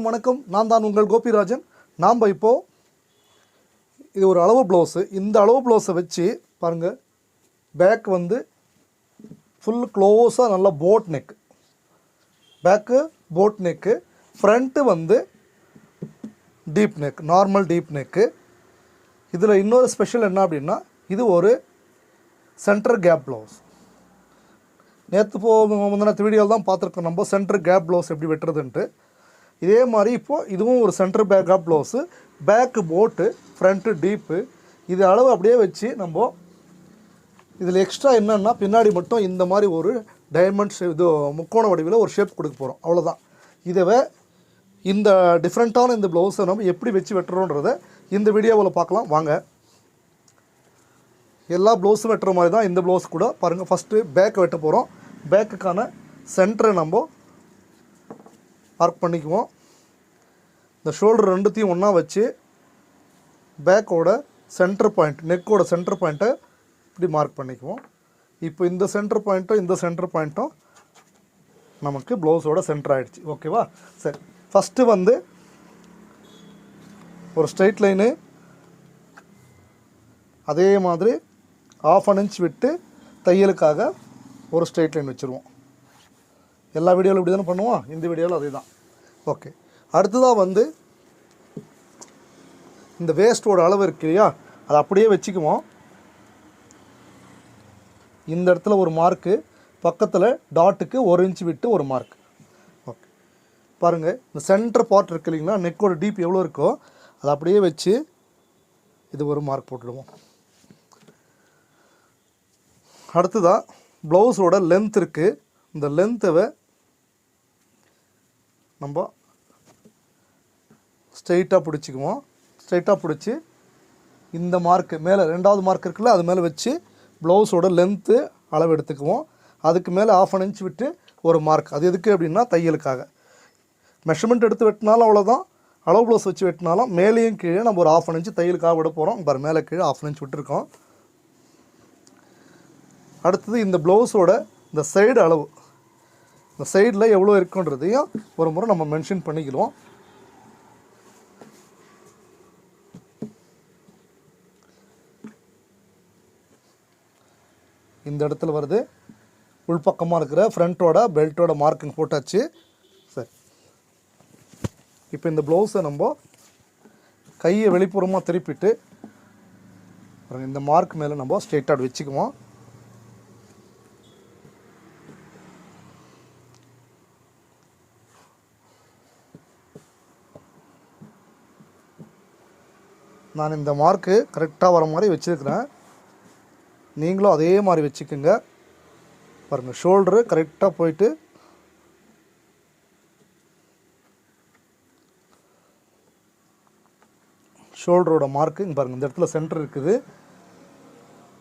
வணக்கம், நான் தான் உங்கள் கோபிராஜன். நாம் இப்போது இது ஒரு அளவு ப்ளவுஸு. இந்த அளவு ப்ளவுஸை வச்சு பாருங்கள், பேக் வந்து ஃபுல் க்ளோஸாக நல்லா boat neck, back boat neck, front வந்து deep neck, normal deep neck. இதில் இன்னொரு ஸ்பெஷல் என்ன அப்படின்னா, இது ஒரு சென்டர் கேப் ப்ளவுஸ். நேற்று முந்தின வீடியோவில் தான் பார்த்துருக்கோம் நம்ம சென்டர் கேப் ப்ளவுஸ் எப்படி வெட்டுறதுன்ட்டு. இதே மாதிரி இப்போது இதுவும் ஒரு சென்டர் கேப் ப்ளவுஸு, பேக்கு போட்டு, ஃப்ரண்ட்டு டீப்பு. இது அளவு அப்படியே வச்சு நம்ம இதில் எக்ஸ்ட்ரா என்னென்னா பின்னாடி மட்டும் இந்த மாதிரி ஒரு டைமண்ட் ஷேப், இது முக்கோண வடிவில் ஒரு ஷேப் கொடுக்க போகிறோம், அவ்வளோதான். இதை இந்த டிஃப்ரெண்ட்டான இந்த ப்ளவுஸை நம்ம எப்படி வச்சு வெட்டுறோன்றதை இந்த வீடியோவில் பார்க்கலாம் வாங்க. எல்லா ப்ளவுஸும் வெட்டுற மாதிரி தான் இந்த ப்ளவுஸ் கூட. பாருங்கள், ஃபஸ்ட்டு பேக்கை வெட்ட போகிறோம். பேக்குக்கான சென்டரை நம்ம மார்க் பண்ணிக்குவோம். இந்த ஷோல்டர் ரெண்டுத்தையும் ஒன்றா வச்சு பேக்கோட சென்டர் பாயிண்ட், நெக்கோட சென்டர் பாயிண்ட்டை இப்படி மார்க் பண்ணிக்குவோம். இப்போ இந்த சென்டர் பாயிண்ட்டும் இந்த சென்டர் பாயிண்ட்டும் நமக்கு ப்ளவுஸோட சென்டர் ஆகிடுச்சு. ஓகேவா? சரி, ஃபஸ்ட்டு வந்து ஒரு ஸ்ட்ரெயிட் லைனு, அதே மாதிரி 1/2 இன்ச் விட்டு தையலுக்காக ஒரு ஸ்ட்ரெயிட் லைன் வச்சுருவோம். எல்லா வீடியோவில் இப்படி தானே பண்ணுவோம், இந்த வீடியோவில் அதே தான். ஓகே, அடுத்ததாக வந்து இந்த வேஸ்ட்டோட அளவு இருக்கு இல்லையா, அதை அப்படியே வச்சுக்குவோம். இந்த இடத்துல ஒரு மார்க்கு, பக்கத்தில் டாட்டுக்கு 1 இன்ச் விட்டு ஒரு மார்க். ஓகே, பாருங்கள், இந்த சென்டர் பார்ட் இருக்கு இல்லைங்களா, நெக்கோட டீப் எவ்வளோ இருக்கோ அதை அப்படியே வச்சு இது ஒரு மார்க் போட்டுடுவோம். அடுத்ததாக ப்ளவுஸோட லென்த் இருக்குது. இந்த லென்த்தை நம்ம ஸ்ட்ரெயிட்டாக பிடிச்சிக்குவோம். ஸ்ட்ரெயிட்டாக பிடிச்சி இந்த மார்க்கு மேலே, ரெண்டாவது மார்க் இருக்குல்ல, அது மேலே வச்சு ப்ளவுஸோட லென்த்து அளவு எடுத்துக்குவோம். அதுக்கு மேலே 1/2 இன்ச் விட்டு ஒரு மார்க். அது எதுக்கு அப்படின்னா தையலுக்காக. மெஷர்மெண்ட் எடுத்து வெட்டினாலும் அவ்வளோதான், அளவு ப்ளவுஸ் வச்சு வெட்டினாலும் மேலேயும் கீழே நம்ம ஒரு 1/2 இன்ச்சு தையலுக்காக விட போகிறோம். பாரு, மேலே கீழே 1/2 இன்ச் விட்டுருக்கோம். அடுத்தது இந்த ப்ளவுஸோட இந்த சைடு அளவு, இந்த சைடில் எவ்வளோ இருக்குன்றதையும் ஒரு முறை நம்ம மென்ஷன் பண்ணிக்கிறோம். இந்த இடத்துல வருது, உள்பக்கமாக இருக்கிற ஃப்ரண்ட்டோட பெல்ட்டோட மார்க்கிங் போட்டாச்சு. சரி, இப்போ இந்த ப்ளவுஸை நம்ம கையை வெளிப்புறமாக திருப்பிட்டு இந்த மார்க் மேலே நம்ம ஸ்ட்ரெயிட்டாக வச்சுக்குவோம். நான் இந்த மார்க்கு கரெக்டாக வர மாதிரி வச்சுருக்கிறேன், நீங்களும் அதே மாதிரி வச்சுக்கோங்க. பாருங்கள், ஷோல்டரு கரெக்டாக போயிட்டு ஷோல்டரோட மார்க்கு இங்கே பாருங்கள், இந்த இடத்துல சென்டர் இருக்குது,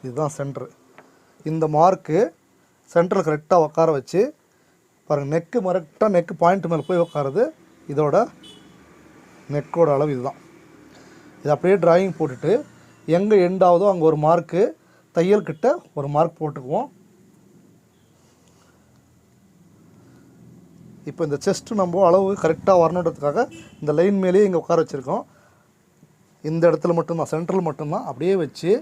இதுதான் சென்டரு. இந்த மார்க்கு சென்டரில் கரெக்டாக உட்கார வச்சு பாருங்கள், நெக்கு கரெக்டாக நெக்கு பாயிண்ட் மேலே போய் உட்காருது. இதோட நெக்கோட அளவு இதுதான். இது அப்படியே ட்ராயிங் போட்டுட்டு எங்கே எண்ட் ஆகுதோ அங்கே ஒரு மார்க்கு, தையல் கிட்ட ஒரு மார்க் போட்டுக்குவோம். இப்போ இந்த செஸ்ட்டு நம்ம அளவு கரெக்டாக வரணுன்றதுக்காக இந்த லைன் மேலேயே இங்கே உட்கார வச்சுருக்கோம். இந்த இடத்துல மட்டும்தான், சென்ட்ரல் மட்டும்தான் அப்படியே வச்சு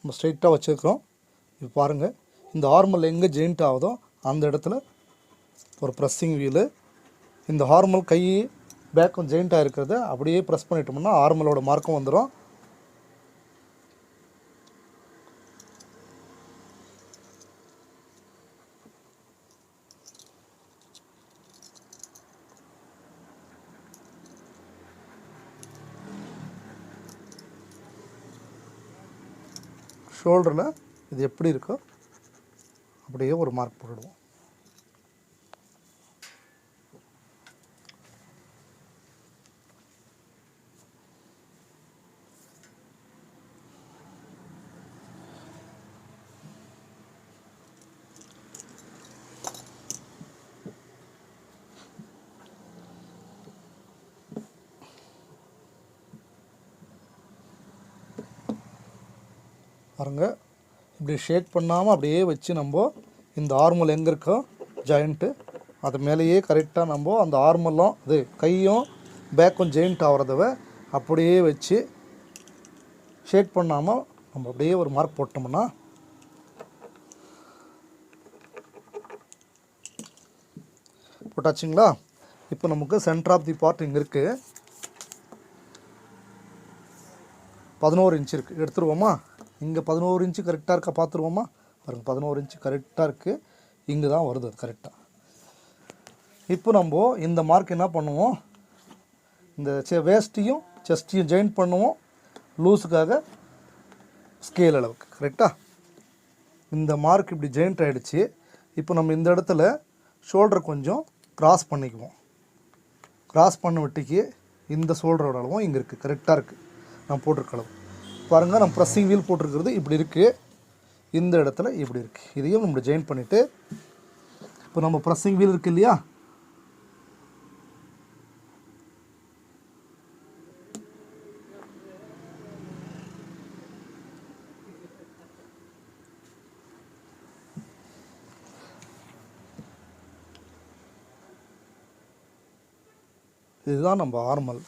நம்ம ஸ்ட்ரைட்டாக வச்சுருக்கிறோம். இப்போ பாருங்கள், இந்த ஹார்மல் எங்கே ஜெயிண்ட் ஆகுதோ அந்த இடத்துல ஒரு ப்ரெஸ்ஸிங் வீலு, இந்த ஹார்மல் கை பேக்கும் ஜெயிண்ட்டாக இருக்கிறத அப்படியே ப்ரெஸ் பண்ணிட்டோம்னா ஹார்மலோட மார்க்கும் வந்துடும். ஷோல்டரில் இது எப்படி இருக்கோ அப்படியே ஒரு மார்க் போட்டுடுவோம். பாருங்க, இப்படி ஷேக் பண்ணாமல் அப்படியே வச்சு நம்ம இந்த ஆர்மல் எங்கே இருக்கோ ஜாயிண்ட்டு அது மேலேயே கரெக்டாக நம்ம அந்த ஆர்மலும் இது கையும் பேக்கும் ஜாயிண்ட் ஆகிறதவ அப்படியே வச்சு ஷேக் பண்ணாமல் நம்ம அப்படியே ஒரு மார்க் போட்டோம்னா போட்டாச்சுங்களா. இப்போ நமக்கு சென்டர் ஆஃப் தி பார்ட் இங்கே இருக்குது, 11 இன்ச் இருக்குது. எடுத்துருவோமா? இங்கே 11 இன்ச்சு கரெக்டாக இருக்கா பார்த்துருவோமா? பாருங்கள், 11 இன்ச்சு கரெக்டாக இருக்குது. இங்கே தான் வருது அது கரெக்டாக. இப்போ நம்ம இந்த மார்க் என்ன பண்ணுவோம், இந்த வேஸ்ட்டையும் செஸ்ட்டையும் ஜாயின் பண்ணுவோம் லூஸுக்காக ஸ்கேல் அளவுக்கு கரெக்டாக. இந்த மார்க் இப்படி ஜாயிண்ட் ஆகிடுச்சு. இப்போ நம்ம இந்த இடத்துல ஷோல்டர் கொஞ்சம் க்ராஸ் பண்ணிக்குவோம். க்ராஸ் பண்ண வெட்டிக்கு இந்த ஷோல்டரோட அளவும் இங்கே இருக்குது, கரெக்டாக இருக்குது நான் போட்டிருக்க அளவு. பாருங்கள், நம்ம ப்ரெஸ்ஸிங் வீல் போட்டிருக்கிறது இப்படி இருக்குது, இந்த இடத்துல இப்படி இருக்குது. இதையும் நம்ம ஜாயின் பண்ணிவிட்டு இப்போ நம்ம ப்ரெஸ்ஸிங் வீல் இருக்குது இல்லையா, இதுதான் நம்ம ஹார்மல்.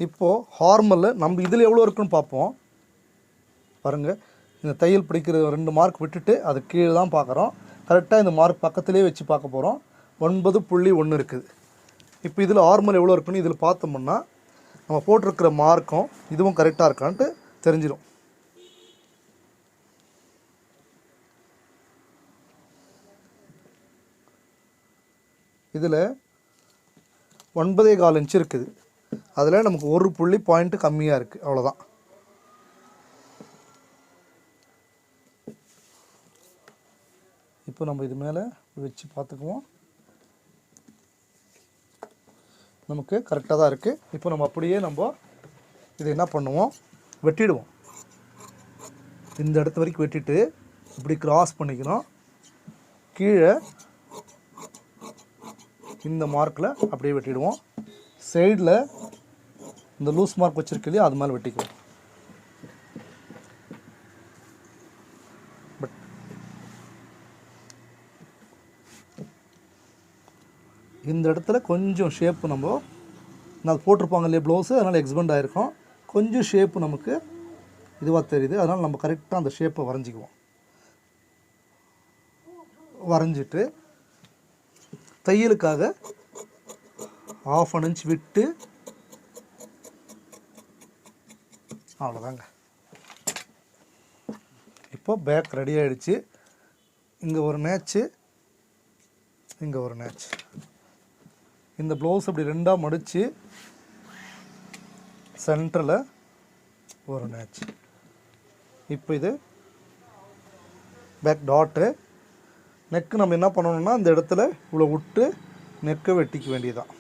இப்போது ஹார்மலில் நம்ம இதில் எவ்வளோ இருக்குன்னு பார்ப்போம். பாருங்கள், இந்த தையல் பிடிக்கிற 2 மார்க் விட்டுட்டு அது கீழே தான் பார்க்குறோம். கரெக்டாக இந்த மார்க் பக்கத்துலேயே வச்சு பார்க்க போகிறோம். 9.1 இருக்குது. இப்போ இதில் ஹார்மல் எவ்வளோ இருக்குன்னு இதில் பார்த்தோம்னா நம்ம போட்டிருக்கிற மார்க்கும் இதுவும் கரெக்டாக இருக்கான்ட்டு தெரிஞ்சிடும். இதில் 9.25 இன்ச் இருக்குது. அதில் நமக்கு 1 பாயிண்ட் கம்மியாக இருக்குது, அவ்வளோதான். இப்போ நம்ம இது மேலே வச்சு பார்த்துக்குவோம், நமக்கு கரெக்டாக தான் இருக்குது. இப்போ நம்ம அப்படியே நம்ம இதை என்ன பண்ணுவோம், வெட்டிடுவோம். இந்த இடத்து வரைக்கும் வெட்டிட்டு இப்படி கிராஸ் பண்ணிக்கணும். கீழே இந்த மார்க்கில் அப்படியே வெட்டிடுவோம். சைடில் இந்த லூஸ் மார்க் வச்சுருக்கு இல்லையா, அது மேலே வெட்டிக்குவோம். பட் இந்த இடத்துல கொஞ்சம் ஷேப்பு நம்ம நான் போட்டிருப்பாங்க இல்லையா ப்ளவுஸு, அதனால் எக்ஸ்பெண்ட் ஆகிருக்கும். கொஞ்சம் ஷேப்பு நமக்கு இதுவாக தெரியுது, அதனால் நம்ம கரெக்டாக அந்த ஷேப்பை வரைஞ்சிக்குவோம். வரைஞ்சிட்டு தையலுக்காக 1/2 இன்ச் விட்டு அவ்வளோதாங்க. இப்போ பேக் ரெடி ஆகிடுச்சு. இங்கே ஒரு நேச்சு, இங்கே ஒரு நேச்சு. இந்த ப்ளவுஸ் அப்படி 2ஆக மடித்து சென்டரில் ஒரு நேச்சு. இப்போ இது பேக் டாட்டு. நெக்கு நம்ம என்ன பண்ணணும்னா இந்த இடத்துல இவ்வளோ விட்டு நெக்கை வெட்டிக்க வேண்டியதுதான்.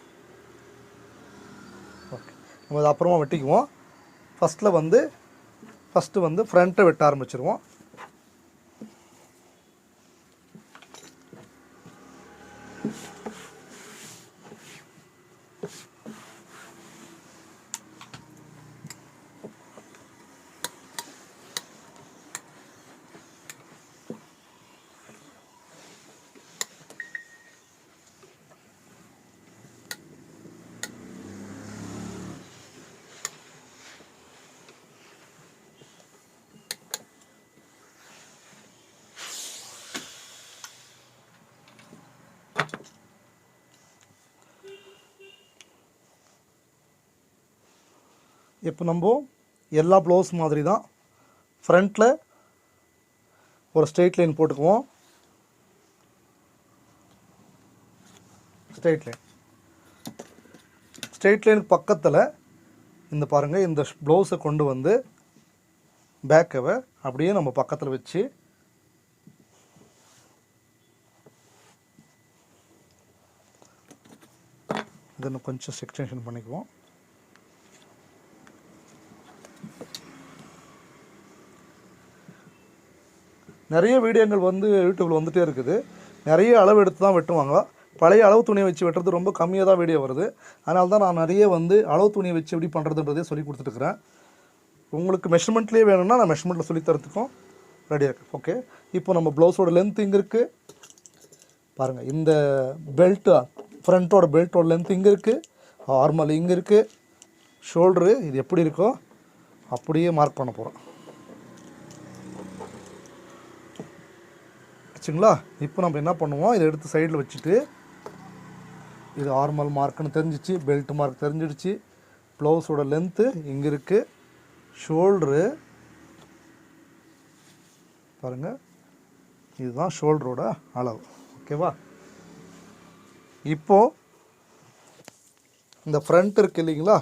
ஓகே, நம்ம அது அப்புறமா வெட்டிக்குவோம். ஃபஸ்ட்டு வந்து ஃப்ரண்ட்டை வெட்ட ஆரம்பிச்சிருவோம். இப்போ நம்ம எல்லா ப்ளவுஸ் மாதிரி தான் ஃப்ரண்ட்டில் ஒரு ஸ்ட்ரெயிட் லைன் போட்டுக்குவோம். ஸ்ட்ரெயிட் லைனுக்கு பக்கத்தில் இந்த பாருங்கள், இந்த ப்ளவுஸை கொண்டு வந்து பேக்கவை அப்படியே நம்ம பக்கத்தில் வச்சு இதை கொஞ்சம் எக்ஸ்டென்ஷன் பண்ணிக்குவோம். நிறைய வீடியோங்கள் வந்து யூடியூப்பில் வந்துகிட்டே இருக்குது. நிறைய அளவு எடுத்து தான் வெட்டுவாங்க. பழைய அளவு துணியை வச்சு வெட்டுறது ரொம்ப கம்மியாக தான் வீடியோ வருது. அதனால தான் நான் நிறைய வந்து அளவு துணியை வச்சு எப்படி பண்ணுறதுன்றதே சொல்லி கொடுத்துட்டுருக்குறேன். உங்களுக்கு மெஷர்மெண்ட்லேயே வேணும்னா நான் மெஷர்மெண்ட்டில் சொல்லி தரத்துக்கும் ரெடியாக இருக்குது. ஓகே, இப்போ நம்ம ப்ளவுஸோட லென்த் இங்கே இருக்குது பாருங்கள். இந்த பெல்ட்டு ஃப்ரண்ட்டோட பெல்ட்டோட லென்த் இங்கே இருக்குது, ஆர்மல் இங்கே இருக்குது, ஷோல்டரு இது எப்படி இருக்கோ அப்படியே மார்க் பண்ண போகிறோம். ஆச்சுங்களா? இப்போ நம்ம என்ன பண்ணுவோம், இதை எடுத்து சைடில் வச்சுட்டு இது ஆர்மல் மார்க்குன்னு தெரிஞ்சிச்சு, பெல்ட் மார்க் தெரிஞ்சிடுச்சு, ப்ளவுஸோட லென்த்து இங்கே இருக்குது, ஷோல்ட்ரு பாருங்கள், இதுதான் ஷோல்டரோட அளவு. ஓகேவா? இப்போது இந்த ஃப்ரண்ட் இருக்குது இல்லைங்களா,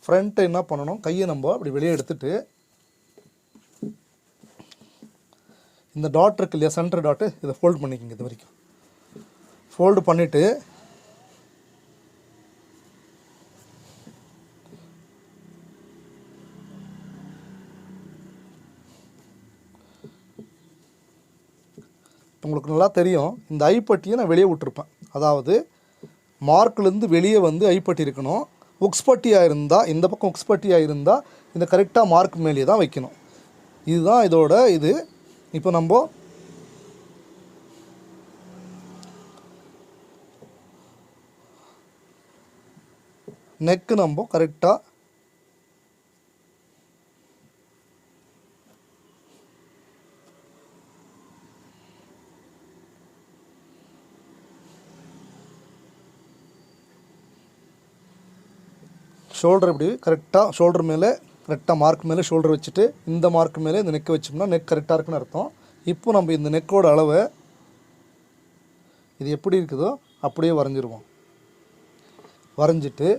ஃப்ரண்ட்டை என்ன பண்ணணும், கையை நம்ம அப்படி வெளியே எடுத்துகிட்டு இந்த டாட் இருக்கு இல்லையா, சென்டர் டாட்டு, இதை ஃபோல்டு பண்ணிக்கோங்க. இது வரைக்கும் ஃபோல்டு பண்ணிவிட்டு உங்களுக்கு நல்லா தெரியும், இந்த ஐப்பட்டியை நான் வெளியே விட்டுருப்பேன். அதாவது மார்க்லேருந்து வெளியே வந்து ஐப்பட்டி இருக்கணும். உக்ஸ் பட்டியாக இருந்தால், இந்த பக்கம் உக்ஸ் பட்டியாக இருந்தால் இந்த கரெக்டாக மார்க் மேலேயே தான் வைக்கணும். இதுதான் இதோட இது. இப்போ நம்ம நெக்கு நம்ம கரெக்டாக ஷோல்டர் இப்படி கரெக்டாக ஷோல்டர் மேலே கரெக்டாக மார்க் மேலே ஷோல்டர் வச்சுட்டு இந்த மார்க் மேலே இந்த நெக்கை வச்சோம்னா நெக் கரெக்டாக இருக்குன்னு அர்த்தம். இப்போ நம்ம இந்த நெக்கோட அளவை இது எப்படி இருக்குதோ அப்படியே வரைஞ்சிருவோம். வரைஞ்சிட்டு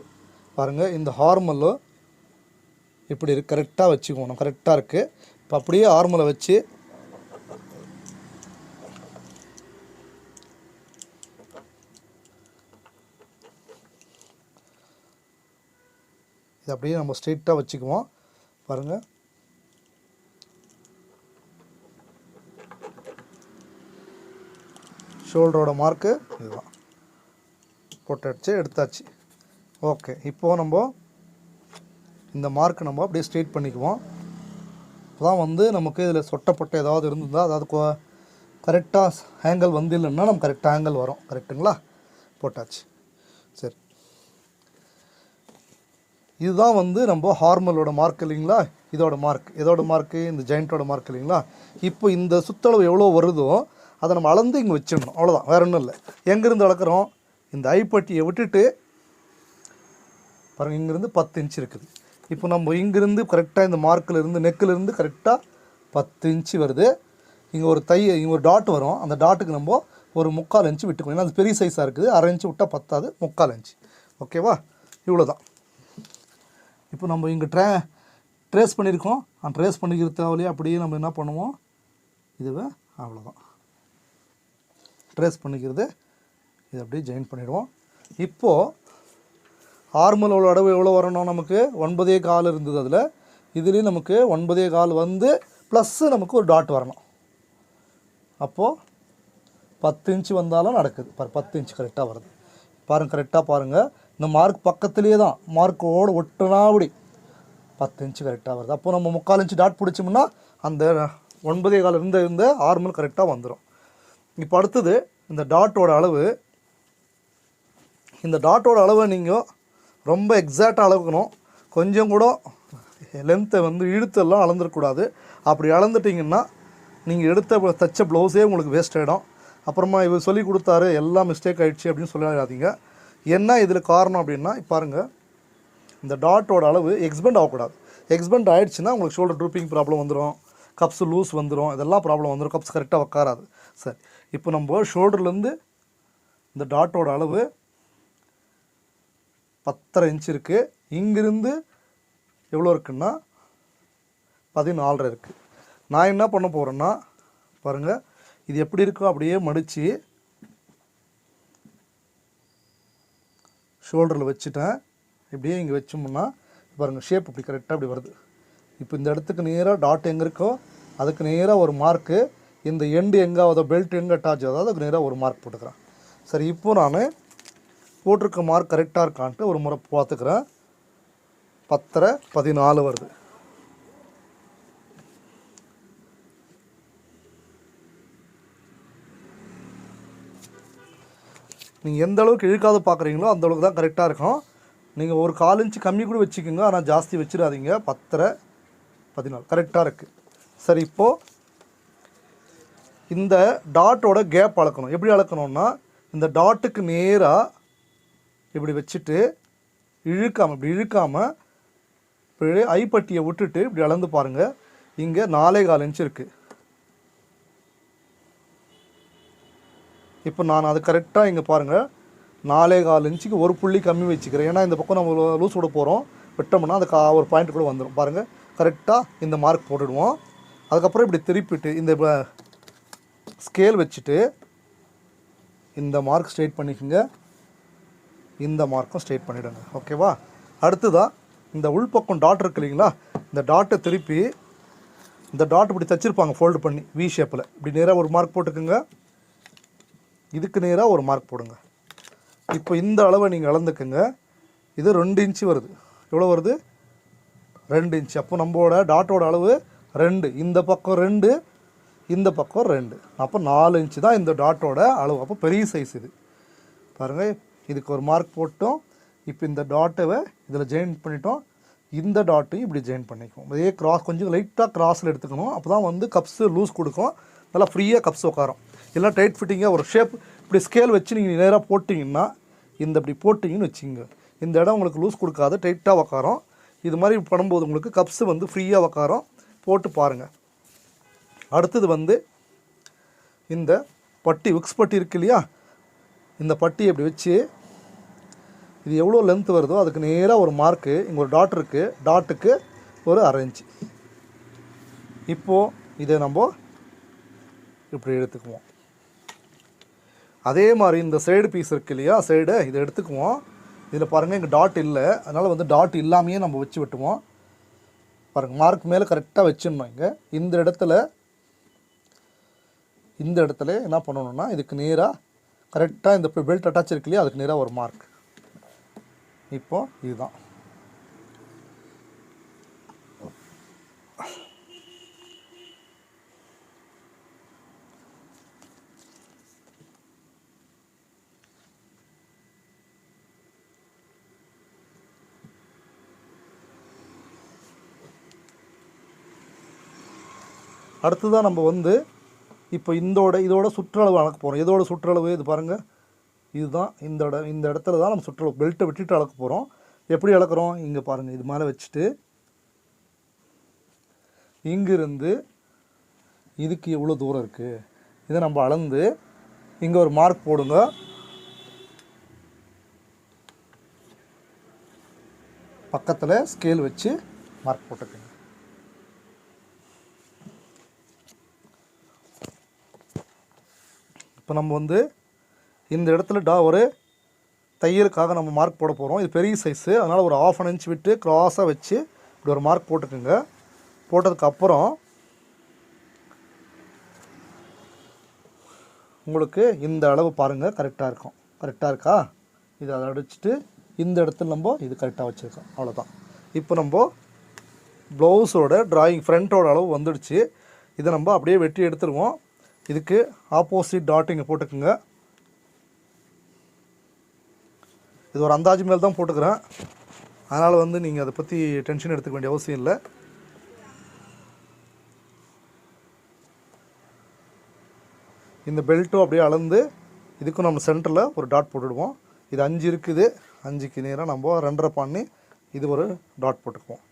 பாருங்கள், இந்த ஹார்மலும் இப்படி இருக்கு, கரெக்டாக வச்சுக்குவோம். கரெக்டாக இருக்குது. இப்போ அப்படியே ஹார்மலை வச்சு இது அப்படியே நம்ம ஸ்ட்ரெயிட்டாக வச்சுக்குவோம். பாருங்கள், ஷோல்டரோட மார்க்கு இதுதான் போட்டாச்சு, எடுத்தாச்சு. ஓகே, இப்போது நம்ம இந்த மார்க்கு நம்ம அப்படியே ஸ்ட்ரெயிட் பண்ணிக்குவோம். இப்போ தான் வந்து நமக்கு இதில் சொட்டப்பட்ட ஏதாவது இருந்ததா, அதாவது கரெக்டாக ஆங்கிள் வந்து இல்லைன்னா நம்ம கரெக்டாக ஆங்கிள் வரும். கரெக்டுங்களா? போட்டாச்சு. சரி, இதுதான் வந்து நம்ம ஹார்மலோட மார்க் இல்லைங்களா, இதோட மார்க். இதோட மார்க்கு இந்த ஜாயிண்ட்டோட மார்க் இல்லைங்களா. இப்போ இந்த சுற்றளவு எவ்வளோ வருதோ அதை நம்ம அளந்து இங்கே வச்சிடணும். அவ்வளோதான், வேறு ஒன்றும் இல்லை. எங்கேருந்து அளக்குறோம், இந்த ஐப்பட்டியை விட்டுட்டு பாருங்கள், இங்கேருந்து 10 இன்ச்சு இருக்குது. இப்போ நம்ம இங்கேருந்து கரெக்டாக இந்த மார்க்கில் இருந்து நெக்கிலேருந்து கரெக்டாக 10 இன்ச்சு வருது. இங்கே ஒரு இங்கே ஒரு டாட் வரும். அந்த டாட்டுக்கு நம்ம ஒரு 3/4 இன்ச்சு விட்டுக்கணும். ஏன்னா அது பெரிய சைஸாக இருக்குது. 1/2 இன்ச்சு விட்டால் பத்தாது, 3/4 இன்ச்சு. ஓகேவா? இவ்வளோ தான். இப்போ நம்ம இங்கே ட்ரேஸ் பண்ணியிருக்கோம். அந்த ட்ரேஸ் பண்ணிக்கிற தேவையில்லையே அப்படியே நம்ம என்ன பண்ணுவோம், இதுவே அவ்வளோதான். ட்ரேஸ் பண்ணிக்கிறது இது அப்படியே ஜாயின் பண்ணிவிடுவோம். இப்போது ஆர்மலோட அளவு எவ்வளோ வரணும், நமக்கு 9.25 இருந்தது. அதில் இதுலேயும் நமக்கு 9.25 வந்து ப்ளஸ்ஸு நமக்கு ஒரு டாட் வரணும். அப்போது 10 இன்ச்சு வந்தாலும் நடக்குது. 10 இன்ச்சு கரெக்டாக வருது. பாருங்கள், கரெக்டாக பாருங்கள். இந்த மார்க் பக்கத்துலேயே தான், மார்க்கோடு ஒட்டுனாபடி 10 இன்ச்சு கரெக்டாக வருது. அப்போது நம்ம 3/4 இன்ச்சு டாட் பிடிச்சோம்னா அந்த 9.25 இருந்த ஆர்மல் கரெக்டாக வந்துடும். இப்போ அடுத்தது இந்த டாட்டோட அளவு. இந்த டாட்டோட அளவை நீங்கள் ரொம்ப எக்ஸாக்டாக அளவுக்கணும். கொஞ்சம் கூட லென்த்தை வந்து இழுத்தெல்லாம் அளந்துடக்கூடாது. அப்படி அளந்துட்டிங்கன்னா நீங்கள் எடுத்த தச்ச ப்ளவுஸே உங்களுக்கு வேஸ்ட் ஆகிடும். அப்புறமா இவர் சொல்லி கொடுத்தாரு எல்லாம் மிஸ்டேக் ஆகிடுச்சு அப்படின்னு சொல்லாதீங்க. என்ன இதில் காரணம் அப்படின்னா, பாருங்கள், இந்த டாட்டோட அளவு எக்ஸ்பெண்ட் ஆகக்கூடாது. எக்ஸ்பெண்ட் ஆகிடுச்சுன்னா உங்களுக்கு ஷோல்டர் ட்ரூப்பிங் ப்ராப்ளம் வந்துடும், கப்ஸ் லூஸ் வந்துடும், இதெல்லாம் ப்ராப்ளம் வந்துடும், கப்ஸ் கரெக்டாக உட்காராது. சரி, இப்போ நம்ம ஷோல்டர்லேருந்து இந்த டாட்டோட அளவு 10.5 இன்ச் இருக்குது. இங்கிருந்து எவ்வளோ இருக்குன்னா 14.5 இருக்குது. நான் என்ன பண்ண போகிறேன்னா பாருங்கள், இது எப்படி இருக்கோ அப்படியே மடித்து ஷோல்டரில் வச்சுட்டேன். இப்படியே இங்கே வச்சோம்னா பாருங்கள் ஷேப் இப்படி கரெக்டாக இப்படி வருது. இப்போ இந்த இடத்துக்கு நேராக டாட் எங்கே இருக்கோ அதுக்கு நேராக ஒரு மார்க்கு, இந்த எண்டு எங்கே ஆகுதோ பெல்ட் எங்கே அட்டாச் ஆகுதோ அதுக்கு நேராக ஒரு மார்க் போட்டுக்கிறேன். சரி, இப்போ நான் போட்டிருக்க மார்க் கரெக்டாக இருக்கான்ட்டு ஒரு முறை பார்த்துக்கிறேன். 10.14 வருது. நீங்கள் எந்த அளவுக்கு இழுக்காத பார்க்குறீங்களோ அந்த அளவுக்கு தான் கரெக்டாக இருக்கும். நீங்கள் ஒரு 1/4 இன்ச்சு கம்மி கூட வச்சுக்கோங்க, ஆனால் ஜாஸ்தி வச்சிடாதீங்க. 10.14 கரெக்டாக இருக்குது. சரி, இப்போது இந்த டாட்டோட கேப் அளக்கணும். எப்படி அளக்கணும்னா இந்த டாட்டுக்கு நேராக இப்படி வச்சுட்டு இப்படி இழுக்காமல் இப்படி ஐப்பட்டியை விட்டுட்டு இப்படி அளந்து பாருங்கள். இங்கே 4.25 இன்ச் இருக்குது. இப்போ நான் அது கரெக்டாக இங்கே பாருங்கள் 4.25 இன்ச்சுக்கு ஒரு புள்ளி கம்மி வச்சுக்கிறேன். ஏன்னா இந்த பக்கம் நம்ம லூஸ் விட போகிறோம், விட்டோம்னா அதுக்கு ஒரு பாயிண்ட் கூட வந்துடும். பாருங்கள், கரெக்டாக இந்த மார்க் போட்டுடுவோம். அதுக்கப்புறம் இப்படி திருப்பிட்டு இந்த ஸ்கேல் வச்சுட்டு இந்த மார்க் ஸ்ட்ரெயிட் பண்ணிக்கோங்க, இந்த மார்க்கும் ஸ்ட்ரெயிட் பண்ணிவிடுங்க. ஓகேவா? அடுத்ததான் இந்த உள்பக்கம் டாட் இருக்கு இல்லைங்களா, இந்த டாட்டை திருப்பி இந்த டாட் இப்படி தச்சிருப்பாங்க ஃபோல்டு பண்ணி வி ஷேப்பில். இப்படி நேராக ஒரு மார்க் போட்டுக்குங்க, இதுக்கு நேராக ஒரு மார்க் போடுங்க. இப்போ இந்த அளவை நீங்கள் அளந்துக்குங்க. இது 2 இன்ச்சு வருது. எவ்வளோ வருது? 2 இன்ச்சு. அப்போ நம்மளோட டாட்டோட அளவு 2, இந்த பக்கம் 2, இந்த பக்கம் 2, அப்போ 4 இன்ச்சு தான் இந்த டாட்டோட அளவு. அப்போ பெரிய சைஸ் இது. பாருங்கள், இதுக்கு ஒரு மார்க் போட்டோம். இப்போ இந்த டாட்டை இதில் ஜாயின் பண்ணிட்டோம், இந்த டாட்டையும் இப்படி ஜாயின் பண்ணிக்குவோம். இதே கிராஸ் கொஞ்சம் லைட்டாக கிராஸில் எடுத்துக்கணும். அப்போ தான் வந்து கப்ஸு லூஸ் கொடுக்கும், நல்லா ஃப்ரீயாக கப்ஸ் உட்காரும். இல்லை டைட் ஃபிட்டிங்காக ஒரு ஷேப் இப்படி ஸ்கேல் வச்சு நீங்கள் நேராக போட்டிங்கன்னா, இந்த இப்படி போட்டிங்கன்னு வச்சுங்க, இந்த இடம் உங்களுக்கு லூஸ் கொடுக்காது, டைட்டாக உட்காரும். இது மாதிரி பண்ணும்போது உங்களுக்கு கப்ஸு வந்து ஃப்ரீயாக உட்காரும். போட்டு பாருங்கள். அடுத்தது வந்து இந்த பட்டி, விக்ஸ் பட்டி இருக்கு இல்லையா, இந்த பட்டியை இப்படி வச்சு இது எவ்வளோ லென்த் வருதோ அதுக்கு நேராக ஒரு மார்க்கு, இங்கே ஒரு டாட் இருக்குது, டாட்டுக்கு ஒரு 1/2 இன்ச்சு. இப்போது இதை நம்ம இப்படி எடுத்துக்குவோம். அதே மாதிரி இந்த சைடு பீஸ் இருக்குது இல்லையா, சைடு இதை எடுத்துக்குவோம். இதில் பாருங்கள் இங்கே டாட் இல்லை, அதனால் வந்து டாட் இல்லாமையே நம்ம வச்சு விட்டுவோம். பாருங்கள், மார்க் மேலே கரெக்டாக வச்சிடணும். இங்கே இந்த இடத்துல என்ன பண்ணணும்னா இதுக்கு நேராக கரெக்டாக இந்த பெல்ட் அட்டாச் இருக்கு இல்லையா, அதுக்கு நேராக ஒரு மார்க். இப்போது இதுதான். அடுத்ததான் நம்ம வந்து இப்போ இதோட சுற்றளவு அளக்க போகிறோம். இதோட சுற்றளவு இது பாருங்கள், இதுதான். இந்த இடத்துல தான் நம்ம சுற்றளவு பெல்ட்டை விட்டுட்டு அளக்க போகிறோம். எப்படி அளக்குறோம்? இங்கே பாருங்கள், இது மேலே வச்சுட்டு இங்கிருந்து இதுக்கு எவ்வளோ தூரம் இருக்குது இதை நம்ம அளந்து இங்கே ஒரு மார்க் போடுங்க. பக்கத்தில் ஸ்கேல் வச்சு மார்க் போட்டுக்கோங்க. இப்போ நம்ம வந்து இந்த இடத்துல ஒரு தையலுக்காக நம்ம மார்க் போட போகிறோம். இது பெரிய சைஸு, அதனால் ஒரு 1/2 இன்ச் விட்டு க்ராஸாக வச்சு இப்படி ஒரு மார்க் போட்டுக்கோங்க. போட்டதுக்கப்புறம் உங்களுக்கு இந்த அளவு பாருங்கள் கரெக்டாக இருக்கும். கரெக்டாக இருக்கா? இதை அதை அடிச்சுட்டு இந்த இடத்துல நம்ம இது கரெக்டாக வச்சுருக்கோம். அவ்வளோதான். இப்போ நம்ம ப்ளவுஸோட ட்ராயிங் ஃப்ரண்ட்டோட அளவு வந்துடுச்சு. இதை நம்ம அப்படியே வெட்டி எடுத்துருவோம். இதுக்கு ஆப்போசிட் டாட் இங்கே போட்டுக்குங்க. இது ஒரு அந்தாஜு மேல் தான் போட்டுக்கிறேன், அதனால் வந்து நீங்கள் அதை பற்றி டென்ஷன் எடுத்துக்க வேண்டிய அவசியம் இல்லை. இந்த பெல்ட்டும் அப்படியே அளந்து இதுக்கும் நம்ம சென்டரில் ஒரு டாட் போட்டுடுவோம். இது 5 இருக்குது, 5க்கு நேராக நம்ம 2.5 பண்ணி இது ஒரு டாட் போட்டுக்குவோம்.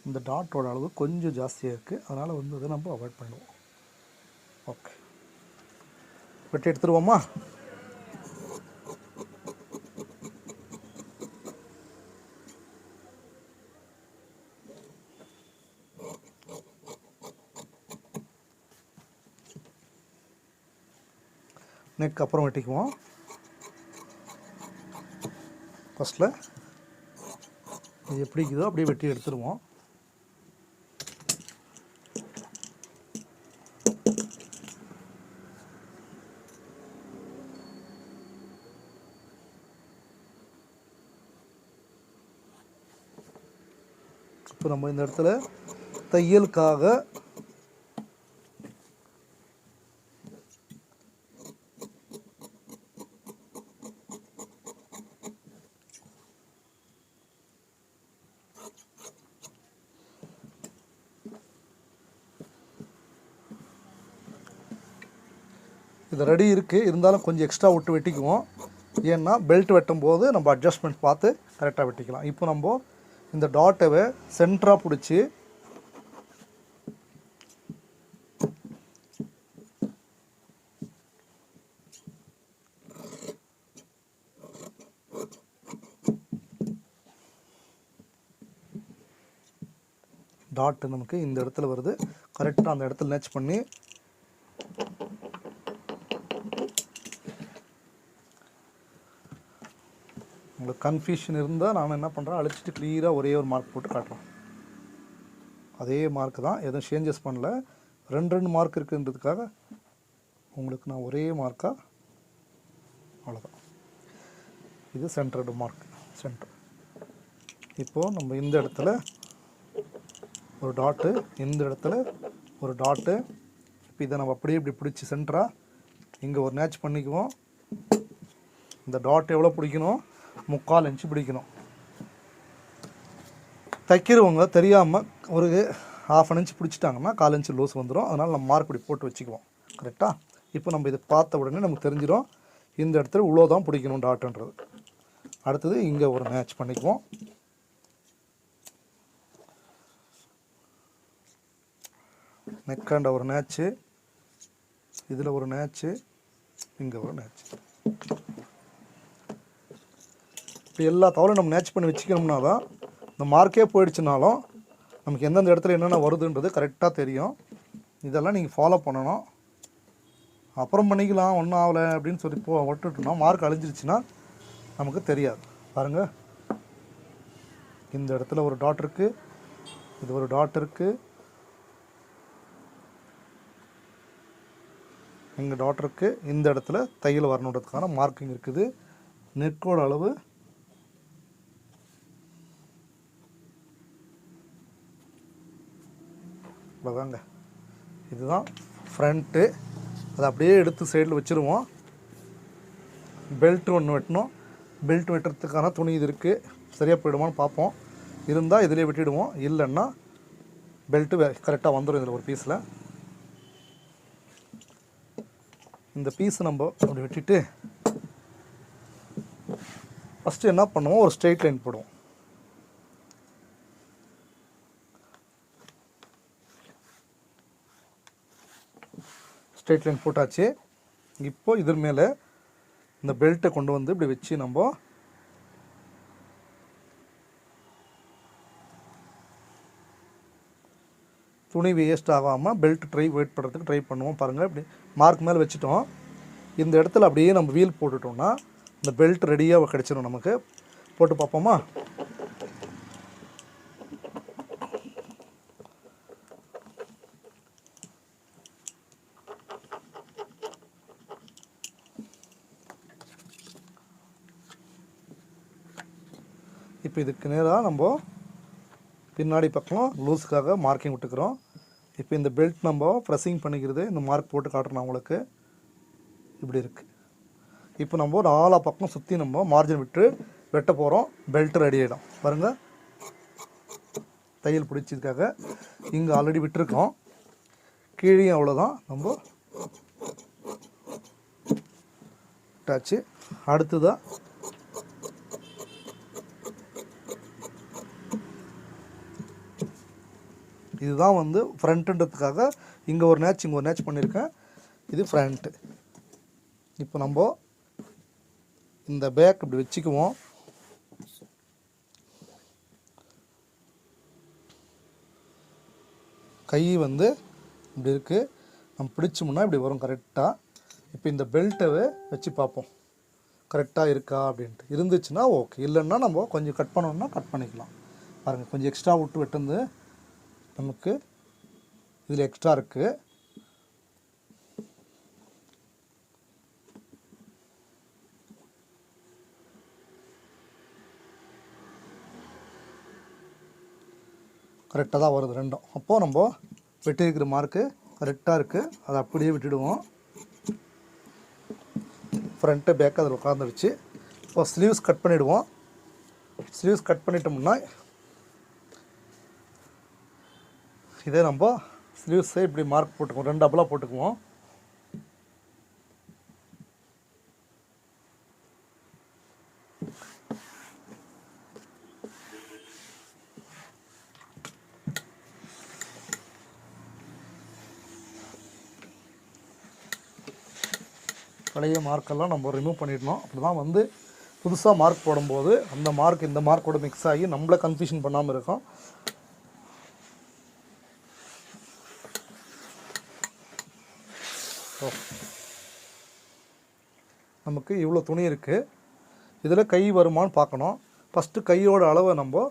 இந்த டாட்டோட அளவு கொஞ்சம் ஜாஸ்தியாக இருக்குது, அதனால் வந்து அதை நம்ம அவாய்ட் பண்ணுவோம். ஓகே, வெட்டி எடுத்துருவோமா? நெக் அப்புறம் வெட்டிக்குவோம். ஃபஸ்ட்டில் இது எப்படி இருக்குதோ அப்படியே வெட்டி எடுத்துருவோம். இப்போ நம்ம இந்த இடத்துல தையலுக்காக இது ரெடி இருக்குது, இருந்தாலும் கொஞ்சம் எக்ஸ்ட்ரா விட்டு வெட்டிக்குவோம். ஏன்னா பெல்ட் வெட்டும் போது நம்ம அட்ஜஸ்ட்மெண்ட் பார்த்து கரெக்டாக வெட்டிக்கலாம். இப்போ நம்ம இந்த டாட்டை சென்டராக பிடிச்சி டாட் நமக்கு இந்த இடத்துல வருது, கரெக்டாக அந்த இடத்துல மேட்ச் பண்ணி உங்களுக்கு கன்ஃபியூஷன் இருந்தால் நான் என்ன பண்ணுறேன், அழிச்சிட்டு கிளியராக ஒரே ஒரு மார்க் போட்டு காட்டுறேன். அதே மார்க் தான், எதுவும் சேஞ்சஸ் பண்ணல. ரெண்டு மார்க் இருக்குன்றதுக்காக உங்களுக்கு நான் ஒரே மார்க்காக, அவ்வளோதான். இது சென்டர்டு மார்க், சென்டர். இப்போது நம்ம இந்த இடத்துல ஒரு டாட்டு, இந்த இடத்துல ஒரு டாட்டு. இப்போ இதை நம்ம அப்படியே இப்படி பிடிச்சி சென்டராக இங்கே ஒரு மேட்ச் பண்ணிக்குவோம். இந்த டாட் எவ்வளோ பிடிக்கணும், 3/4 இன்ச்சு பிடிக்கணும். தைக்கிறவங்க தெரியாமல் ஒரு 1/2 இன்ச் பிடிச்சிட்டாங்கன்னா 1/4 இன்ச்சு லூஸ் வந்துடும். அதனால் நம்ம மார்க் இப்படி போட்டு வச்சுக்குவோம். கரெக்டாக? இப்போ நம்ம இதை பார்த்த உடனே நமக்கு தெரிஞ்சிடும் இந்த இடத்துல இவ்வளோ தான் பிடிக்கணும் டாட்டுன்றது. அடுத்தது இங்கே ஒரு மேட்ச் பண்ணிக்குவோம். நெக்காண்ட ஒரு மேட்ச்சு, இதில் ஒரு மேட்ச்சு, இங்கே ஒரு மேட்ச்சு. இப்போ எல்லா தவறும் நம்ம மேட்ச் பண்ணி வச்சுக்கணும்னா தான் இந்த மார்க்கே போயிடுச்சுனாலும் நமக்கு எந்தெந்த இடத்துல என்னென்ன வருதுன்றது கரெக்டாக தெரியும். இதெல்லாம் நீங்கள் ஃபாலோ பண்ணணும். அப்புறம் பண்ணிக்கலாம் ஒன்றும் ஆகலை அப்படின்னு சொல்லி விட்டுட்டோம்னா மார்க் அழிஞ்சிருச்சுன்னா நமக்கு தெரியாது. பாருங்கள், இந்த இடத்துல ஒரு டாட் இருக்குது, இது ஒரு டாட் இருக்குது, இங்கே டாட் இருக்குது. இந்த இடத்துல தையல் வரணுன்றதுக்கான மார்க்கிங் இருக்குது. நெக்கோட அளவு இவ்வளோதாங்க. இதுதான் ஃப்ரண்ட்டு. அதை அப்படியே எடுத்து சைடில் வச்சுருவோம். பெல்ட்டு ஒன்று வெட்டணும். பெல்ட் வெட்டுறதுக்கான துணி இது இருக்குது. சரியாக போயிடுமான்னு பார்ப்போம். இருந்தால் இதிலே வெட்டிடுவோம், இல்லைன்னா பெல்ட்டு கரெக்டாக வந்துடும் இதில் ஒரு பீஸில். இந்த பீஸை நம்ம அப்படி வெட்டிட்டு ஃபஸ்ட்டு என்ன பண்ணுவோம், ஒரு ஸ்ட்ரெயிட் லைன் போடுவோம். ஸ்ட்ரெயிட் லைன் போட்டாச்சு. இப்போ இது மேலே இந்த பெல்ட்டை கொண்டு வந்து இப்படி வச்சு நம்ம துணி வேஸ்ட் ஆகாமல் பெல்ட் வெயிட் பண்ணுறதுக்கு ட்ரை பண்ணுவோம். பாருங்கள், இப்படி மார்க் மேலே வச்சுட்டோம். இந்த இடத்துல அப்படியே நம்ம வீல் போட்டுட்டோம்னா இந்த பெல்ட் ரெடியாக கிடச்சிடும் நமக்கு. போட்டு பார்ப்போமா? இப்போ இதுக்கு நேராக நம்ம பின்னாடி பக்கம் லூஸுக்காக மார்க்கிங் விட்டுக்கிறோம். இப்போ இந்த பெல்ட் நம்ம ப்ரெஸ்ஸிங் பண்ணிக்கிறது, இந்த மார்க் போட்டு காட்டுறோம் உங்களுக்கு. இப்படி இருக்குது. இப்போ நம்ம ஒரு 4 பக்கம் சுற்றி நம்ம மார்ஜின் விட்டு வெட்ட போகிறோம். பெல்ட் ரெடி ஆகிடும். பாருங்கள், தையல் பிடிச்சதுக்காக இங்கே ஆல்ரெடி விட்டுருக்கோம். கீழே அவ்வளோதான், நம்ம விட்டாச்சு. அடுத்ததாக இதுதான் வந்து ஃப்ரண்ட்டுன்றதுக்காக இங்கே ஒரு நேட்ச் இங்கே ஒரு நேட்ச் பண்ணியிருக்கேன். இது ஃப்ரண்ட்டு. இப்போ நம்ம இந்த பேக் இப்படி வச்சுக்குவோம். கை வந்து இப்படி இருக்குது, நம்ம பிடிச்சோம்னா இப்படி வரும் கரெக்டாக. இப்போ இந்த பெல்ட்டை வச்சு பார்ப்போம் கரெக்டாக இருக்கா அப்படின்ட்டு. இருந்துச்சுன்னா ஓகே, இல்லைன்னா நம்ம கொஞ்சம் கட் பண்ணோம்னா கட் பண்ணிக்கலாம். பாருங்கள், கொஞ்சம் எக்ஸ்ட்ரா விட்டு வெட்டுந்து நமக்கு இதில் எக்ஸ்ட்ரா இருக்குது. கரெக்டாக தான் வருது ரெண்டும். அப்போது நம்ம வெட்டியிருக்கிற மார்க்கு கரெக்டாக இருக்குது, அதை அப்படியே விட்டுடுவோம். ஃப்ரண்ட்டு பேக் அதில் உட்காந்துருச்சு. இப்போ ஸ்லீவ்ஸ் கட் பண்ணிவிடுவோம். ஸ்லீவ்ஸ் கட் பண்ணிட்டோம்னா இதே நம்ம ஸ்லீவ்ஸை இப்படி மார்க் போட்டுக்குவோம், 2 டபுளாக போட்டுக்குவோம். பழைய மார்க்கெல்லாம் நம்ம ரிமூவ் பண்ணிடணும். அப்படி தான் வந்து புதுசாக மார்க் போடும்போது அந்த மார்க் இந்த மார்க்கோட மிக்ஸ் ஆகி நம்மளை கன்ஃபியூஷன் பண்ணாமல் இருக்கும். நமக்கு இவ்வளோ துணி இருக்குது, இதில் கை வருமானு பார்க்கணும். ஃபஸ்ட்டு கையோட அளவை நம்ம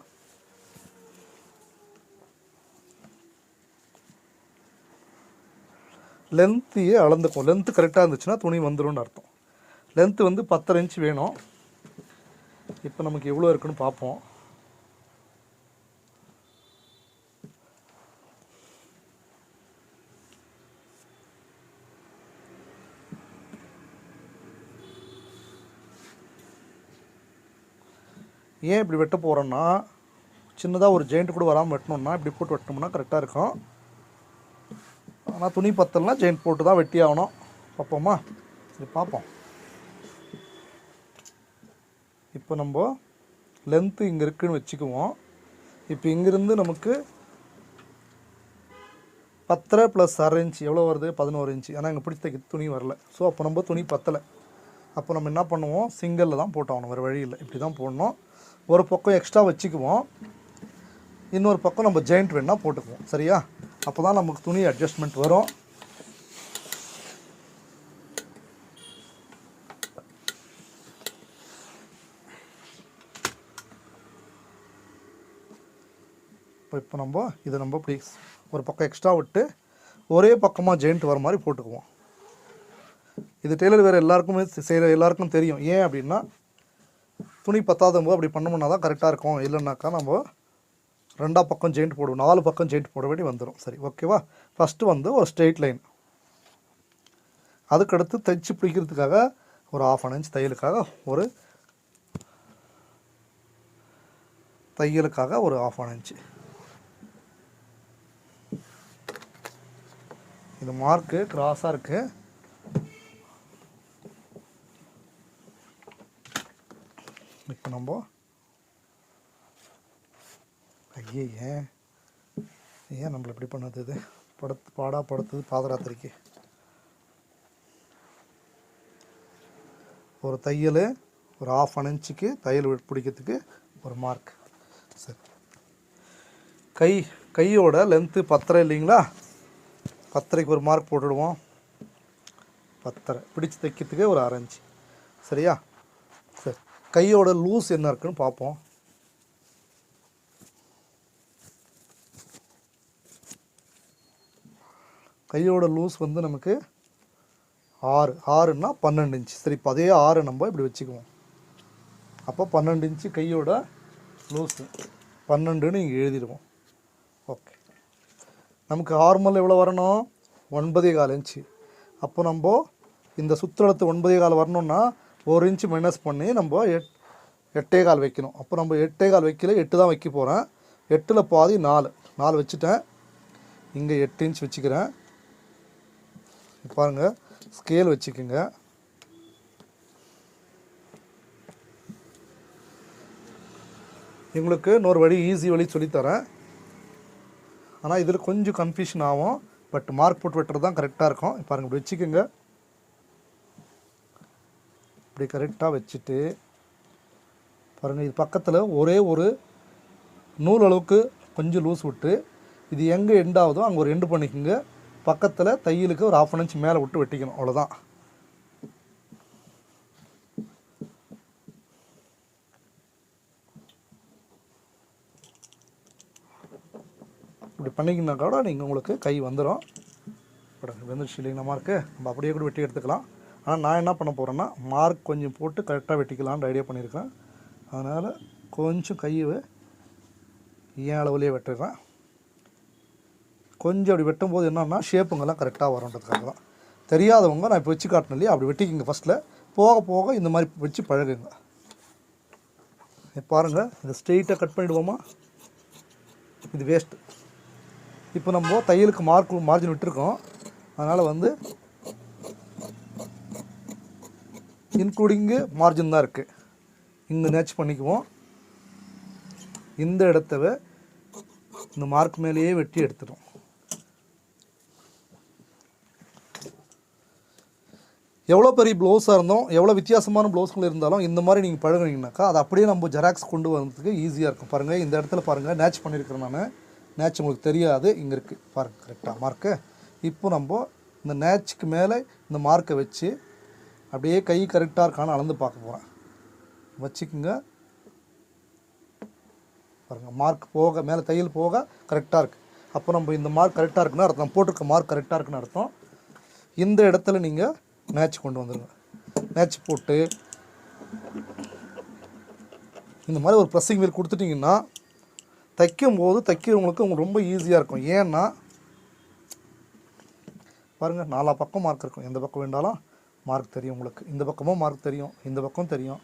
லென்த்தையே அளந்துக்கும். லென்த்து கரெக்டாக இருந்துச்சுன்னா துணி வந்துடும்னு அர்த்தம். லென்த்து வந்து 10.5 இன்ச் வேணும். இப்போ நமக்கு எவ்வளோ இருக்குன்னு பார்ப்போம். ஏன் இப்படி வெட்ட போகிறோன்னா, சின்னதாக ஒரு ஜெயிண்ட் கூட வராமல் வெட்டணும்னா இப்படி போட்டு வெட்டணும்னா கரெக்டாக இருக்கும். ஆனால் துணி பத்தலைனா ஜெயிண்ட் போட்டு தான் வெட்டி ஆகணும். பார்ப்போமா? சரி பார்ப்போம். இப்போ நம்ம லென்த்து இங்கே இருக்குதுன்னு வச்சுக்குவோம். இப்போ இங்கேருந்து நமக்கு 10 + அரை இன்ச் எவ்வளோ வருது? 11 இன்ச்சு. ஆனால் இங்கே பிடிச்ச துணி வரல. ஸோ அப்போ நம்ம துணி பத்தலை. அப்போ நம்ம என்ன பண்ணுவோம்? சிங்கிளில் தான் போட்டாகணும், வேறு வழி இல்லை. இப்படி தான் போடணும். ஒரு பக்கம் எக்ஸ்ட்ரா வச்சுக்குவோம், இன்னொரு பக்கம் நம்ம ஜெயிண்ட் வேணால் போட்டுக்குவோம். சரியா? அப்போ தான் நமக்கு துணி அட்ஜஸ்ட்மெண்ட் வரும். இப்போ நம்ம இதை நம்ம இப்படி ஒரு பக்கம் எக்ஸ்ட்ரா விட்டு ஒரே பக்கமாக ஜெயிண்ட் வர மாதிரி போட்டுக்குவோம். இது டெய்லர் வேறு எல்லாருக்குமே செய்கிற எல்லாருக்கும் தெரியும். ஏன் அப்படின்னா, துணி பத்தாத போது அப்படி பண்ணோம்னா தான் கரெக்டாக இருக்கும். இல்லைன்னாக்கா நம்ம 2 பக்கம் ஜெயிண்ட் போடுவோம், 4 பக்கம் ஜெயிண்ட் போட வேண்டி வந்துடும். சரி, ஓகேவா? ஃபஸ்ட்டு வந்து ஒரு ஸ்ட்ரெயிட் லைன், அதுக்கடுத்து தைச்சி பிடிக்கிறதுக்காக ஒரு 1/2 இன்ச் தையலுக்காக ஒரு 1/2 இன்ச்சு. இது மார்க்கு கிராஸாக இருக்குது. இப்போ நம்ம ஏன் நம்மளை இப்படி பண்ணது? இது படுத்துது பாதராத்திரிக்கு. ஒரு தையல், ஒரு 1/2 இன்ச்சுக்கு தையல் பிடிக்கிறதுக்கு ஒரு மார்க். சரி, கையோட லென்த்து 10 இல்லைங்களா? 10க்கு ஒரு மார்க் போட்டுடுவோம். 10 பிடிச்சி தைக்கிறதுக்கு ஒரு 1/2 இன்ச்சு. சரியா? சரி, கையோட லூஸ் என்ன இருக்குன்னு பார்ப்போம். கையோட லூஸ் வந்து நமக்கு 6ன்னா 12 இன்ச்சு. சரி, இப்போ அதே 6 நம்ம இப்படி வச்சுக்குவோம். அப்போ 12 இன்ச்சு கையோட லூஸு, 12ன்னு இங்கே எழுதிடுவோம். ஓகே, நமக்கு நார்மல் எவ்வளோ வரணும்? 9.25 இன்ச்சு. அப்போ நம்ம இந்த சுற்றளத்து 9.25 வரணும்னா 1 இன்ச்சு மைனஸ் பண்ணி நம்ம 8.25 வைக்கணும். அப்போ நம்ம 8.25 வைக்கல, 8 தான் வைக்க போகிறேன். 8ல் பாதி 4 வச்சுட்டேன். இங்கே 8 இன்ச் வச்சுக்கிறேன். பாருங்கள், ஸ்கேல் வச்சுக்கோங்க. உங்களுக்கு இன்னொரு வழி, ஈஸி வழி சொல்லித்தரேன். ஆனால் இதில் கொஞ்சம் கன்ஃபியூஷன் ஆகும். பட் மார்க் போட்டு வெட்டுறது தான் கரெக்டாக இருக்கும். பாருங்கள், இப்படி வச்சுக்கோங்க. இப்படி கரெக்டாக வச்சுட்டு பாருங்கள், இது பக்கத்தில் ஒரே ஒரு நூல் அளவுக்கு கொஞ்சம் லூஸ் விட்டு இது எங்கே எண்ட் ஆகுதோ அங்கே ஒரு எண்டு பண்ணிக்கோங்க. பக்கத்தில் தையலுக்கு ஒரு 1/2 இன்ச் மேலே விட்டு வெட்டிக்கணும். அவ்வளோதான். இப்படி பண்ணிங்கன்னா கூட நீங்கள் உங்களுக்கு கை வந்துடும். வந்துருச்சு இல்லைங்களா மார்க்கு? நம்ம அப்படியே கூட வெட்டி எடுத்துக்கலாம். ஆனால் நான் என்ன பண்ண போகிறேன்னா, மார்க் கொஞ்சம் போட்டு கரெக்டாக வெட்டிக்கலான்னு ஐடியா பண்ணியிருக்கேன். அதனால் கொஞ்சம் கையை ஏன் அளவுலேயே வெட்டுறேன். கொஞ்சம் அப்படி வெட்டும்போது என்னன்னா ஷேப்புங்கெல்லாம் கரெக்டாக வரும்ன்றதுக்காக தான். தெரியாதவங்க நான் இப்போ வச்சு காட்டணும் இல்லையா, அப்படி வெட்டிக்கிங்க ஃபஸ்ட்டில். போக போக இந்த மாதிரி வச்சு பழகுங்க. பாருங்கள், இதை ஸ்ட்ரெயிட்டாக கட் பண்ணிவிடுவோமா? இது வேஸ்ட்டு. இப்போ நம்ம தையலுக்கு மார்ஜின் விட்டுருக்கோம். அதனால் வந்து இன்க்ளூடிங்கு மார்ஜின் தான் இருக்குது. இங்கே நேச் பண்ணிக்குவோம். இந்த இடத்தவை இந்த மார்க் மேலேயே வெட்டி எடுத்துடும். எவ்வளோ பெரிய ப்ளவுஸாக இருந்தோம், எவ்வளோ வித்தியாசமான ப்ளவுஸ்கள் இருந்தாலும் இந்த மாதிரி நீங்கள் பழகுனீங்கனாக்கா அது அப்படியே நம்ம ஜெராக்ஸ் கொண்டு வரதுக்கு ஈஸியாக இருக்கும். பாருங்கள், இந்த இடத்துல பாருங்கள் நேச் பண்ணியிருக்கிறேன் நான். நேச் உங்களுக்கு தெரியாது, இங்கே இருக்குது பாருங்கள் கரெக்டாக மார்க்கு. இப்போ நம்ம இந்த நேச்சுக்கு மேலே இந்த மார்க்கை வச்சு அப்படியே கை கரெக்டாக இருக்கான்னு அளந்து பார்க்க போகிறேன். வச்சுக்குங்க. பாருங்கள், மார்க் போக மேலே தையல் போக கரெக்டாக இருக்குது. அப்போ நம்ம இந்த மார்க் கரெக்டாக இருக்குன்னு அர்த்தம். போட்டிருக்க மார்க் கரெக்டாக இருக்குன்னு அர்த்தம். இந்த இடத்துல நீங்கள் நேச் கொண்டு வந்துடுங்க. நேச் போட்டு இந்த மாதிரி ஒரு ப்ரெஸ்ஸிங் வீல் கொடுத்துட்டிங்கன்னா தைக்கும்போது தைக்கிறவங்களுக்கு ரொம்ப ஈஸியாக இருக்கும். ஏன்னா பாருங்கள், 4 பக்கம் மார்க் இருக்கும். எந்த பக்கம் வேண்டாலும் மார்க் தெரியும் உங்களுக்கு. இந்த பக்கமும் மார்க் தெரியும், இந்த பக்கம் தெரியும்.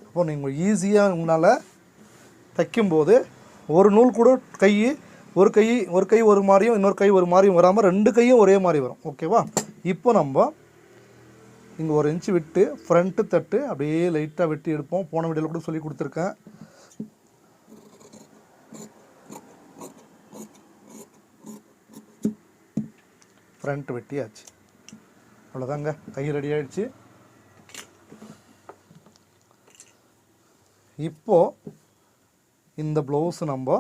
அப்போ நீங்கள் ஈஸியாக உங்களால் தைக்கும்போது ஒரு நூல் கூட ஒரு கை ஒரு மாதிரியும் இன்னொரு கை ஒரு மாதிரியும் வராமல் 2 கையும் ஒரே மாதிரி வரும். ஓகேவா? இப்போ நம்ம இங்கே 1 இன்ச்சு விட்டு ஃப்ரண்ட்டு தட்டு அப்படியே லைட்டாக வெட்டி எடுப்போம். போன வீடியோவில் கூட சொல்லி கொடுத்துருக்கேன். ஃப்ரண்ட் வெட்டியாச்சு. அவ்வளோதாங்க, கை ரெடி ஆகிடுச்சு. இப்போது இந்த ப்ளவுஸு நம்ம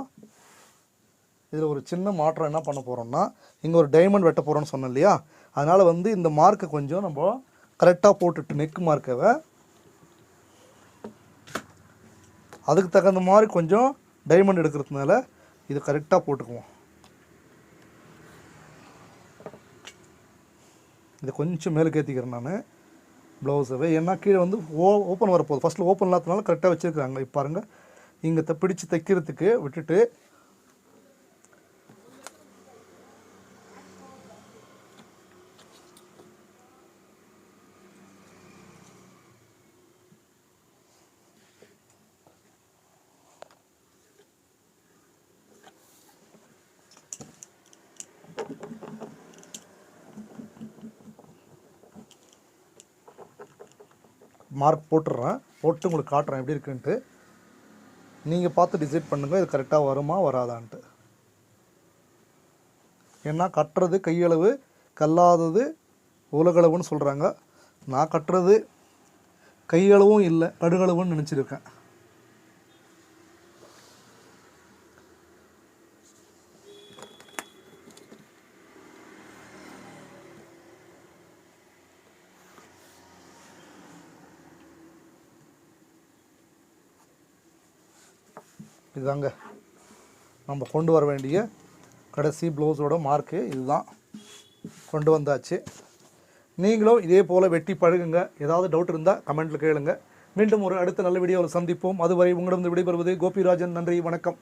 இதில் ஒரு சின்ன மாற்றம் என்ன பண்ண போகிறோம்னா, இங்கே ஒரு டைமண்ட் வெட்ட போகிறோன்னு சொன்னோம் இல்லையா, அதனால் வந்து இந்த மார்க்கை கொஞ்சம் நம்ம கரெக்டாக போட்டுட்டு நெக் மார்க்கவை அதுக்கு தகுந்த மாதிரி கொஞ்சம் டைமண்ட் எடுக்கிறதுனால இது கரெக்டாக போட்டுக்குவோம். இதை கொஞ்சம் மேலுக்கு ஏற்றிக்கிறேன் நான் ப்ளவுஸவை. ஏன்னா கீழே வந்து ஓப்பன் வரப்போகுது. ஃபஸ்ட்டில் ஓப்பன் இல்லாததுனால கரெக்டாக வச்சுருக்குறாங்க. இப்போ பாருங்கள், இங்கே பிடிச்சி தைக்கிறதுக்கு விட்டுட்டு மார்க் போட்டுடுறேன். போட்டு உங்களுக்கு காட்டுறேன் எப்படி இருக்குன்ட்டு. நீங்கள் பார்த்து டிசைட் பண்ணுங்கள், இது கரெக்டாக வருமா வராதான்ட்டு. ஏன்னா கட்டுறது கையளவு, கல்லாதது உலகளவுன்னு சொல்கிறாங்க. நான் கட்டுறது கையளவும் இல்லை, கடுகளவுன்னு நினச்சிருக்கேன். இதுதாங்க நம்ம கொண்டு வர வேண்டிய கடைசி ப்ளவுஸோட மார்க்கு. இதுதான் கொண்டு வந்தாச்சு. நீங்களும் இதே போல் வெட்டி பழகுங்க. ஏதாவது டவுட் இருந்தால் கமெண்ட்டில் கேளுங்க. மீண்டும் ஒரு அடுத்த நல்ல வீடியோவில் சந்திப்போம். அதுவரை உங்களிடம் விடைபெறுவது கோபிராஜன். நன்றி, வணக்கம்.